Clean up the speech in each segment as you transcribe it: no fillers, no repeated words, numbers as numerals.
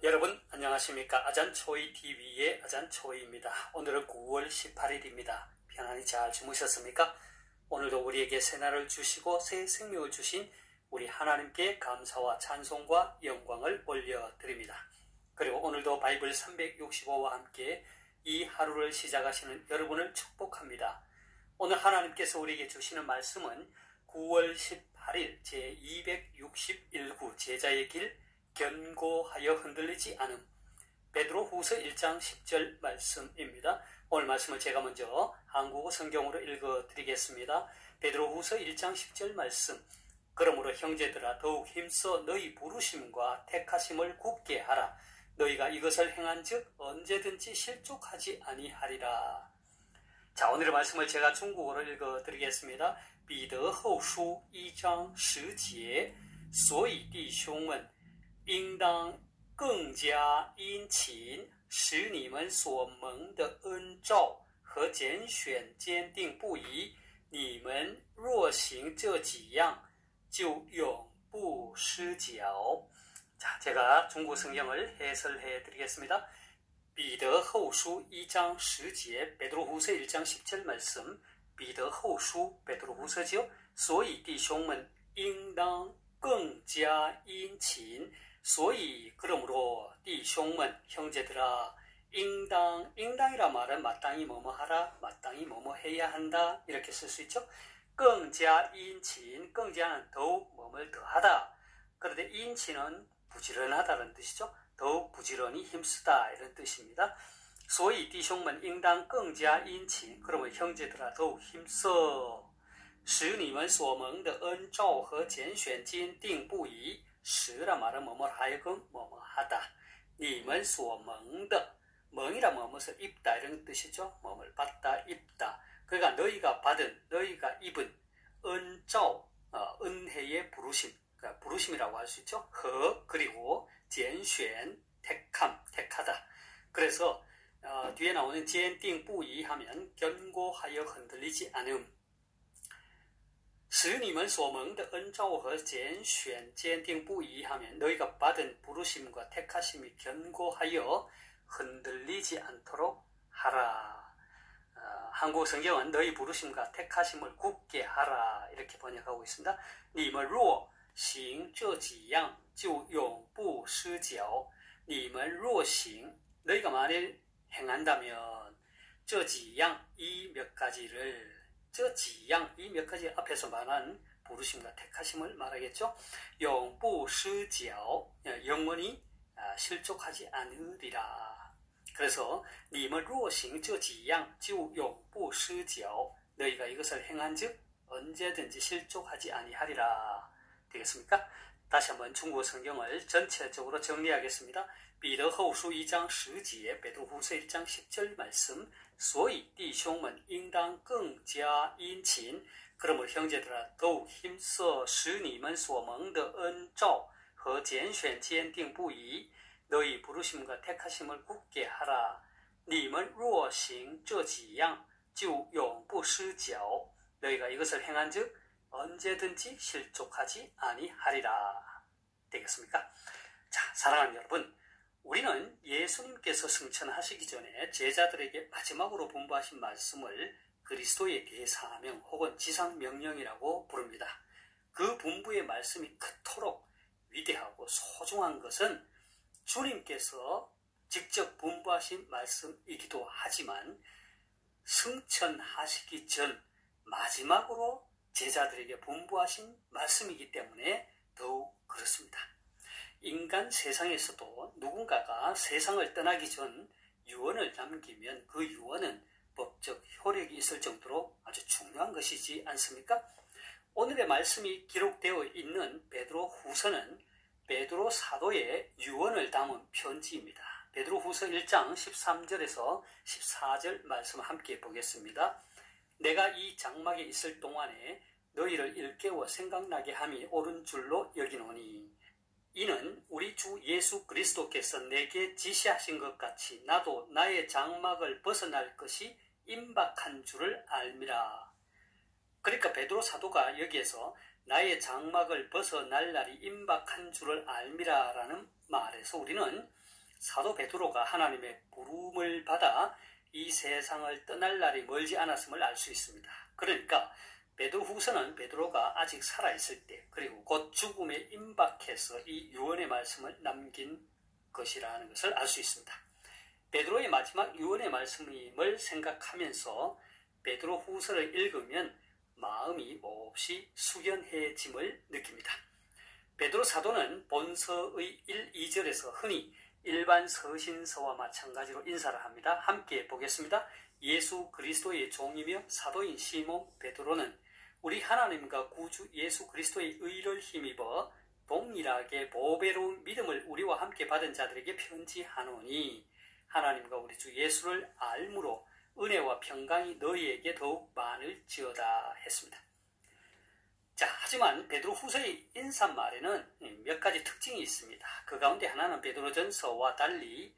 여러분 안녕하십니까. 아잔초이TV의 아잔초이입니다. 오늘은 9월 18일입니다. 편안히 잘 주무셨습니까? 오늘도 우리에게 새날을 주시고 새 생명을 주신 우리 하나님께 감사와 찬송과 영광을 올려드립니다. 그리고 오늘도 바이블 365와 함께 이 하루를 시작하시는 여러분을 축복합니다. 오늘 하나님께서 우리에게 주시는 말씀은 9월 18일 제261구 제자의 길 견고하여 흔들리지 않음, 베드로후서 1장 10절 말씀입니다. 오늘 말씀을 제가 먼저 한국어 성경으로 읽어드리겠습니다. 베드로후서 1장 10절 말씀. 그러므로 형제들아 더욱 힘써 너희 부르심과 택하심을 굳게 하라. 너희가 이것을 행한즉 언제든지 실족하지 아니하리라. 자, 오늘의 말씀을 제가 중국어로 읽어드리겠습니다. 彼得后书1章10节，所以弟兄们应当更加殷勤，使你们所蒙的恩召和拣选坚定不移。你们若行这几样，就永不失脚。 자, 제가 중국 성경을 해설해 드리겠습니다. 彼得后书 2장 10节, 베드로후서 1장 10절 말씀, 彼得后书 베드로후서죠. 所以弟兄们应当更加殷勤。 所以그러므로 弟兄们 형제들아应当이라 말은 마땅히 뭐뭐 하라, 마땅히 뭐뭐 해야 한다 이렇게 쓸 수 있죠. 更加殷勤, 更加는 더욱 뭐뭘 더하다. 그런데殷勤은 부지런하다는 뜻이죠. 더욱 부지런히 힘쓰다 이런 뜻입니다. 所以弟兄们应当更加殷勤, 그러면 형제들아 더욱 힘써. 使你们所蒙的恩召和拣选坚定不移. 使라 말은 뭐뭘 하여금 뭐뭐 하다. 你们所蒙的, 멍이라 뭐뭐을 입다 이런 뜻이죠. 뭐뭘 받다, 입다. 그러니까 너희가 받은, 너희가 입은 은召, 은혜의 부르심, 그러니까 부르심이라고 할 수 있죠. 허, 그리고 拣选, 택함, 택하다. 그래서 뒤에 나오는 坚定不移 하면 견고하여 흔들리지 않음. 使你们所蒙的恩召和拣选坚定不移 하면 너희가 받은 부르심과 택하심이 견고하여 흔들리지 않도록 하라. 한국 성경은 너희 부르심과 택하심을 굳게 하라 이렇게 번역하고 있습니다. 你们若行这几样就永不失脚. 你们若行, 너희가 만일 행한다면 这几样, 이 몇 가지를, 这几样, 이 몇 가지 앞에서 말한 부르심과 택하심을 말하겠죠. 永不失脚, 영원히 실족하지 않으리라. 그래서 你们若行这几样就永不失脚. 너희가 이것을 행한즉 언제든지 실족하지 아니하리라. 되겠습니까? 다시 한번 중국어 성경을 전체적으로 정리하겠습니다. 彼得后书 2장 10节, 베드로후서 1장 10절 말씀. 所以弟兄们应当更加殷勤. 그러므로 형제들아 더욱 힘써使你们所蒙的恩召和拣选坚定不移. 너희 부르심과 택하심을 굳게 하라. 你们若行这几样就永不失脚. 너희가 이것을 행한즉 언제든지 실족하지 아니하리라. 되겠습니까? 자, 사랑하는 여러분, 우리는 예수님께서 승천하시기 전에 제자들에게 마지막으로 분부하신 말씀을 그리스도의 대사명 혹은 지상명령이라고 부릅니다. 그 분부의 말씀이 그토록 위대하고 소중한 것은 주님께서 직접 분부하신 말씀이기도 하지만 승천하시기 전 마지막으로 제자들에게 분부하신 말씀이기 때문에 더욱 그렇습니다. 인간 세상에서도 누군가가 세상을 떠나기 전 유언을 남기면 그 유언은 법적 효력이 있을 정도로 아주 중요한 것이지 않습니까? 오늘의 말씀이 기록되어 있는 베드로후서는 베드로 사도의 유언을 담은 편지입니다. 베드로후서 1장 13절에서 14절 말씀 함께 보겠습니다. 내가 이 장막에 있을 동안에 너희를 일깨워 생각나게 함이 옳은 줄로 여기노니 이는 우리 주 예수 그리스도께서 내게 지시하신 것 같이 나도 나의 장막을 벗어날 것이 임박한 줄을 알미라. 그러니까 베드로 사도가 여기에서 나의 장막을 벗어날 날이 임박한 줄을 알미라 라는 말에서 우리는 사도 베드로가 하나님의 부름을 받아 이 세상을 떠날 날이 멀지 않았음을 알 수 있습니다. 그러니까 베드로후서는 베드로가 아직 살아있을 때, 그리고 곧 죽음에 임박해서 이 유언의 말씀을 남긴 것이라는 것을 알 수 있습니다. 베드로의 마지막 유언의 말씀임을 생각하면서 베드로후서를 읽으면 마음이 몹시 숙연해짐을 느낍니다. 베드로 사도는 본서의 1, 2절에서 흔히 일반 서신서와 마찬가지로 인사를 합니다. 함께 보겠습니다. 예수 그리스도의 종이며 사도인 시몬 베드로는 우리 하나님과 구주 예수 그리스도의 의를 힘입어 동일하게 보배로운 믿음을 우리와 함께 받은 자들에게 편지하노니 하나님과 우리 주 예수를 알므로 은혜와 평강이 너희에게 더욱 많을지어다 했습니다. 자, 하지만 베드로후서의 인사말에는 몇 가지 특징이 있습니다. 그 가운데 하나는 베드로전서와 달리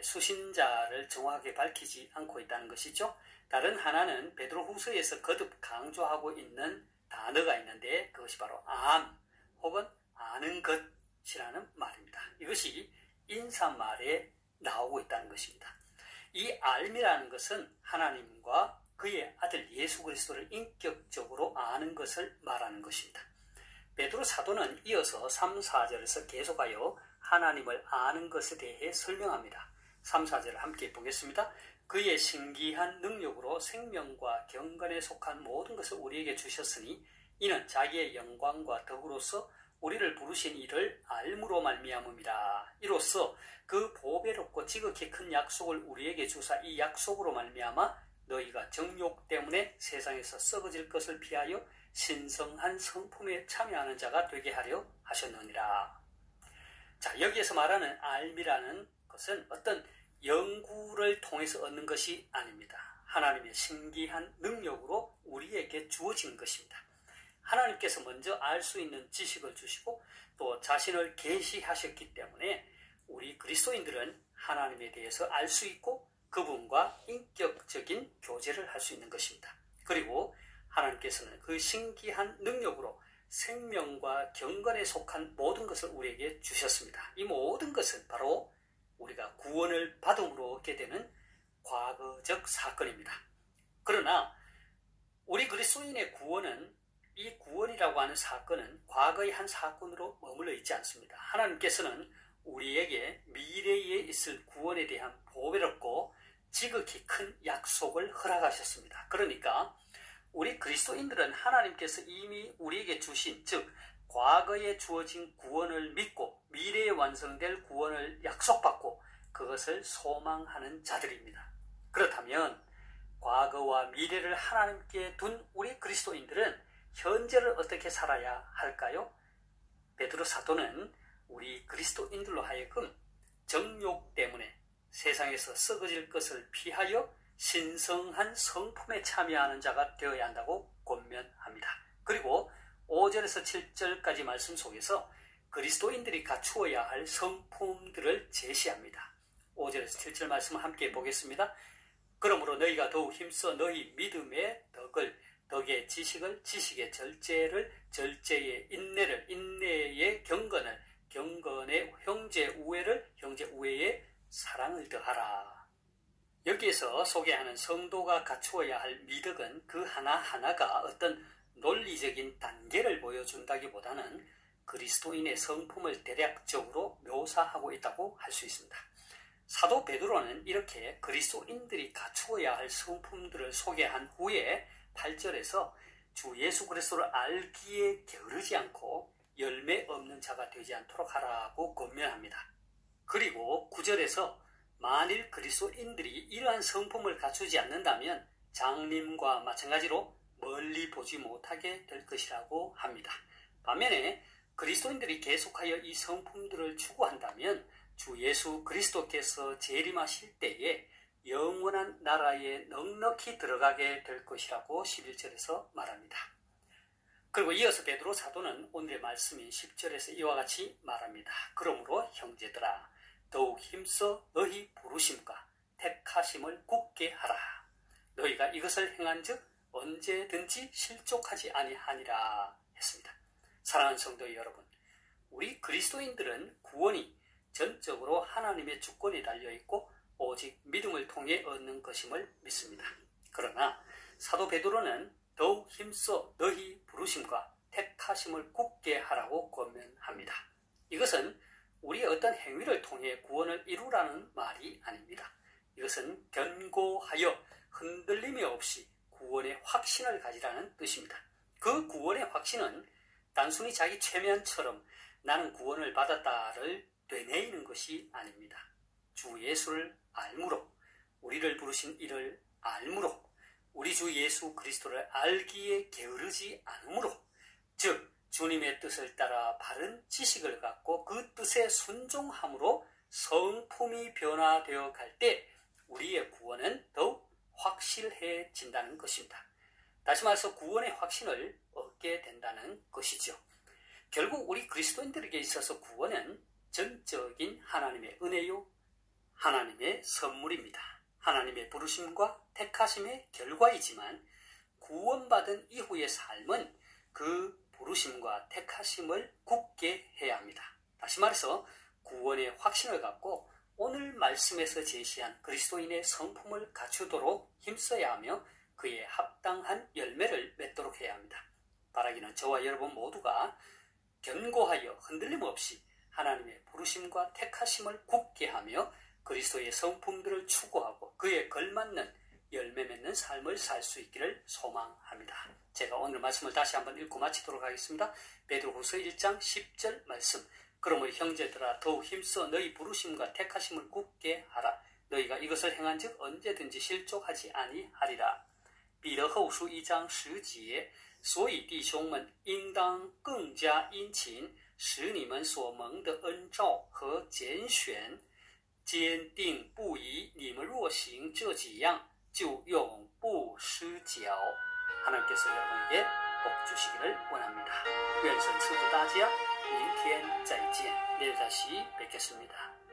수신자를 정확하게 밝히지 않고 있다는 것이죠. 다른 하나는 베드로후서에서 거듭 강조하고 있는 단어가 있는데 그것이 바로 암 혹은 아는 것이라는 말입니다. 이것이 인사말에 나오고 있다는 것입니다. 이 알미라는 것은 하나님과 그의 아들 예수 그리스도를 인격적으로 아는 것을 말하는 것입니다. 베드로 사도는 이어서 3, 4절에서 계속하여 하나님을 아는 것에 대해 설명합니다. 3, 4절을 함께 보겠습니다. 그의 신기한 능력으로 생명과 경건에 속한 모든 것을 우리에게 주셨으니 이는 자기의 영광과 덕으로서 우리를 부르신 이를 알므로 말미암음이라. 이로써 그 보배롭고 지극히 큰 약속을 우리에게 주사 이 약속으로 말미암아 너희가 정욕 때문에 세상에서 썩어질 것을 피하여 신성한 성품에 참여하는 자가 되게 하려 하셨느니라. 자, 여기에서 말하는 알미라는 것은 어떤 연구를 통해서 얻는 것이 아닙니다. 하나님의 신기한 능력으로 우리에게 주어진 것입니다. 하나님께서 먼저 알 수 있는 지식을 주시고 또 자신을 계시하셨기 때문에 우리 그리스도인들은 하나님에 대해서 알 수 있고 그분과 인격적인 교제를 할 수 있는 것입니다. 그리고 하나님께서는 그 신기한 능력으로 생명과 경건에 속한 모든 것을 우리에게 주셨습니다. 이 모든 것은 바로 우리가 구원을 받음으로 얻게 되는 과거적 사건입니다. 그러나 우리 그리스도인의 구원은 이 구원이라고 하는 사건은 과거의 한 사건으로 머물러 있지 않습니다. 하나님께서는 우리에게 미래에 있을 구원에 대한 보배롭고 지극히 큰 약속을 허락하셨습니다. 그러니까 우리 그리스도인들은 하나님께서 이미 우리에게 주신, 즉 과거에 주어진 구원을 믿고 미래에 완성될 구원을 약속받고 그것을 소망하는 자들입니다. 그렇다면 과거와 미래를 하나님께 둔 우리 그리스도인들은 현재를 어떻게 살아야 할까요? 베드로 사도는 우리 그리스도인들로 하여금 정욕 때문에 세상에서 썩어질 것을 피하여 신성한 성품에 참여하는 자가 되어야 한다고 권면합니다. 그리고 5절에서 7절까지 말씀 속에서 그리스도인들이 갖추어야 할 성품들을 제시합니다. 5절에서 7절 말씀을 함께 보겠습니다. 그러므로 너희가 더욱 힘써 너희 믿음의 덕을, 덕의 지식을, 지식의 절제를, 절제의 인내를, 인내의 경건을, 경건의 형제 우애를, 형제 우애의 사랑을 더하라. 여기에서 소개하는 성도가 갖추어야 할 미덕은 그 하나하나가 어떤 논리적인 단계를 보여준다기보다는 그리스도인의 성품을 대략적으로 묘사하고 있다고 할 수 있습니다. 사도 베드로는 이렇게 그리스도인들이 갖추어야 할 성품들을 소개한 후에 8절에서 주 예수 그리스도를 알기에 게으르지 않고 열매 없는 자가 되지 않도록 하라고 권면합니다. 그리고 9절에서 만일 그리스도인들이 이러한 성품을 갖추지 않는다면 장님과 마찬가지로 멀리 보지 못하게 될 것이라고 합니다. 반면에 그리스도인들이 계속하여 이 성품들을 추구한다면 주 예수 그리스도께서 재림하실 때에 영원한 나라에 넉넉히 들어가게 될 것이라고 11절에서 말합니다. 그리고 이어서 베드로 사도는 오늘의 말씀인 10절에서 이와 같이 말합니다. 그러므로 형제들아 더욱 힘써 너희 부르심과 택하심을 굳게 하라. 너희가 이것을 행한즉 언제든지 실족하지 아니하니라 했습니다. 사랑하는 성도 여러분, 우리 그리스도인들은 구원이 전적으로 하나님의 주권에 달려있고 오직 믿음을 통해 얻는 것임을 믿습니다. 그러나 사도 베드로는 더욱 힘써 너희 부르심과 택하심을 굳게 하라고 권면합니다. 이것은 우리의 어떤 행위를 통해 구원을 이루라는 말이 아닙니다. 이것은 견고하여 흔들림이 없이 구원의 확신을 가지라는 뜻입니다. 그 구원의 확신은 단순히 자기 최면처럼 나는 구원을 받았다를 되뇌이는 것이 아닙니다. 주 예수를 알므로, 우리를 부르신 이를 알므로, 우리 주 예수 그리스도를 알기에 게으르지 않으므로, 즉 주님의 뜻을 따라 바른 지식을 갖고 그 뜻에 순종함으로 성품이 변화되어 갈 때 우리의 구원은 더욱 확실해진다는 것입니다. 다시 말해서 구원의 확신을 얻게 된다는 것이죠. 결국 우리 그리스도인들에게 있어서 구원은 전적인 하나님의 은혜요, 하나님의 선물입니다. 하나님의 부르심과 택하심의 결과이지만 구원받은 이후의 삶은 그 부르심과 택하심을 굳게 해야 합니다. 다시 말해서 구원의 확신을 갖고 오늘 말씀에서 제시한 그리스도인의 성품을 갖추도록 힘써야 하며 그에 합당한 열매를 맺도록 해야 합니다. 바라기는 저와 여러분 모두가 견고하여 흔들림 없이 하나님의 부르심과 택하심을 굳게 하며 그리스도의 성품들을 추구하고 그에 걸맞는 열매 맺는 삶을 살 수 있기를 소망합니다. 제가 오늘 말씀을 다시 한번 읽고 마치도록 하겠습니다. 베드로후서 1장 10절 말씀. 그러므로 형제들아 더욱 힘써 너희 부르심과 택하심을 굳게 하라. 너희가 이것을 행한즉 언제든지 실족하지 아니하리라.彼得后书1章10节，所以弟兄们应当更加殷勤，使你们所蒙的恩召和拣选坚定不移。你们若行这几样，就永不失脚。 하나님께서 여러분에게 복 주시기를 원합니다.愿神赐福大家，明天再见，내일 다시 뵙겠습니다.